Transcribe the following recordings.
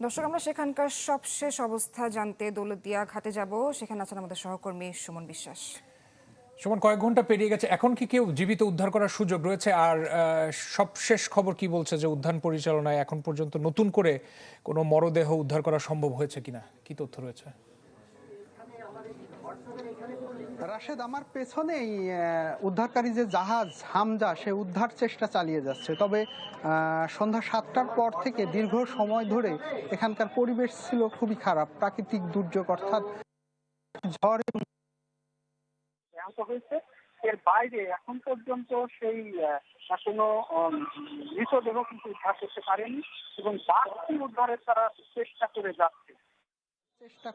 দর্শক, আমরা সেখানকার সবশেষ অবস্থা জানতে দৌলতদিয়া ঘাটে যাব। সেখানে আছেন আমাদের সহকর্মী সুমন বিশ্বাস। সুমন, কয়েক ঘন্টা পেরিয়ে গেছে, এখন কি কেউ জীবিত উদ্ধার করার সুযোগ রয়েছে? আর সবশেষ খবর কি বলছে যে উদ্ধার পরিচালনায় এখন পর্যন্ত নতুন করে কোনো মরদেহ উদ্ধার করা সম্ভব হয়েছে কিনা, কি তথ্য রয়েছে? রাশেদ, আমার পেছনেই উদ্ধারকারী যে জাহাজ হামজা সে উদ্ধার চেষ্টা চালিয়ে যাচ্ছে। তবে সন্ধ্যা 7টার পর থেকে দীর্ঘ সময় ধরে এখানকার পরিবেশ ছিল খুবই খারাপ। প্রাকৃতিক দুর্যোগ অর্থাৎ ঝড় হয়েছে। এর বাইরে এখন পর্যন্ত সেই কোনো মৃতদেহ কিন্তু উদ্ধার করতে পারেনি এবং বাকি উদ্ধারের তারা চেষ্টা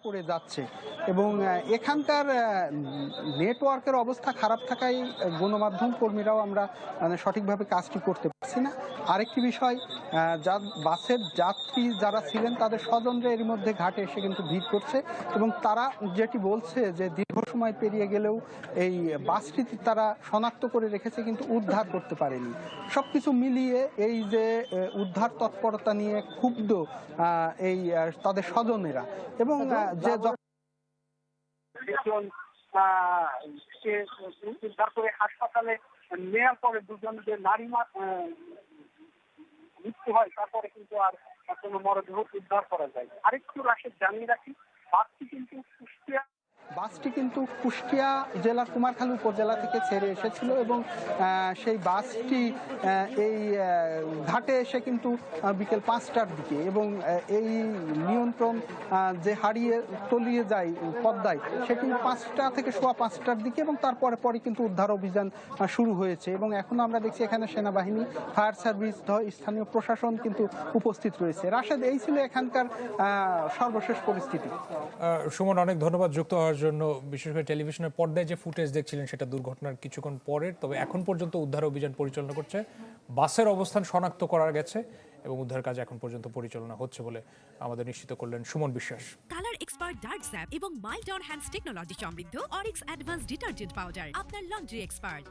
করে যাচ্ছে এবং এখানকার নেটওয়ার্কের অবস্থা খারাপ থাকায় গণমাধ্যম কর্মীরাও আমরা সঠিকভাবে কাজটি করতে পারছি না। আরেকটি বিষয়, বাসের যাত্রী যারা ছিলেন তাদের স্বজনরা এর মধ্যে ঘাটে এসে কিন্তু ভিড় করছে এবং তারা যেটি বলছে যে দীর্ঘ সময় পেরিয়ে গেলেও এই বাসটি তারা শনাক্ত করে রেখেছে কিন্তু উদ্ধার করতে পারেনি। সবকিছু মিলিয়ে এই যে উদ্ধার তৎপরতা নিয়ে ক্ষুব্ধ এই তাদের স্বজনেরা এবং যে উদ্ধার করে হাসপাতালে নেওয়ার পরে দুজন যে নারী মৃত্যু হয় তারপরে কিন্তু আর কোনো মরদেহ উদ্ধার করা যায়। আরেকটু রাশেদ জানিয়ে রাখি, বাসটি কিন্তু কুষ্টিয়া জেলার কুমারখালী উপজেলা থেকে ছেড়ে এসেছিল এবং সেই বাসটি এই ঘাটে এসে কিন্তু বিকেল 5টার দিকে এবং এই নিয়ন্ত্রণ যে হারিয়ে তলিয়ে যায় পদ্মায় সেটি 5টা থেকে সোয়া 5টার দিকে এবং তারপরে কিন্তু উদ্ধার অভিযান শুরু হয়েছে এবং এখন আমরা দেখছি এখানে সেনাবাহিনী, ফায়ার সার্ভিস, স্থানীয় প্রশাসন কিন্তু উপস্থিত রয়েছে। রাশেদ, এই ছিল এখানকার সর্বশেষ পরিস্থিতি। সুমন, অনেক ধন্যবাদ যুক্ত হওয়ার জন্য। বিশেষ করে টেলিভিশনের পর্দায় যে ফুটেজ দেখছিলেন সেটা দুর্ঘটনার কিছুক্ষণ পরের, তবে এখন পর্যন্ত উদ্ধার অভিযান পরিচালনা করছে, বাসের অবস্থান শনাক্ত করা গেছে এবং উদ্ধার কাজ এখন পর্যন্ত পরিচালনা হচ্ছে বলে আমাদের নিশ্চিত করলেন সুমন বিশ্বাস। কালার এক্সপার্ট ডার্ক স্যাপ এবং মাইল্ড অন হ্যান্ডস টেকনোলজি সমৃদ্ধ অরিক্স অ্যাডভান্স ডিটারজেন্ট পাউডার, আপনার লন্ড্রি এক্সপার্ট।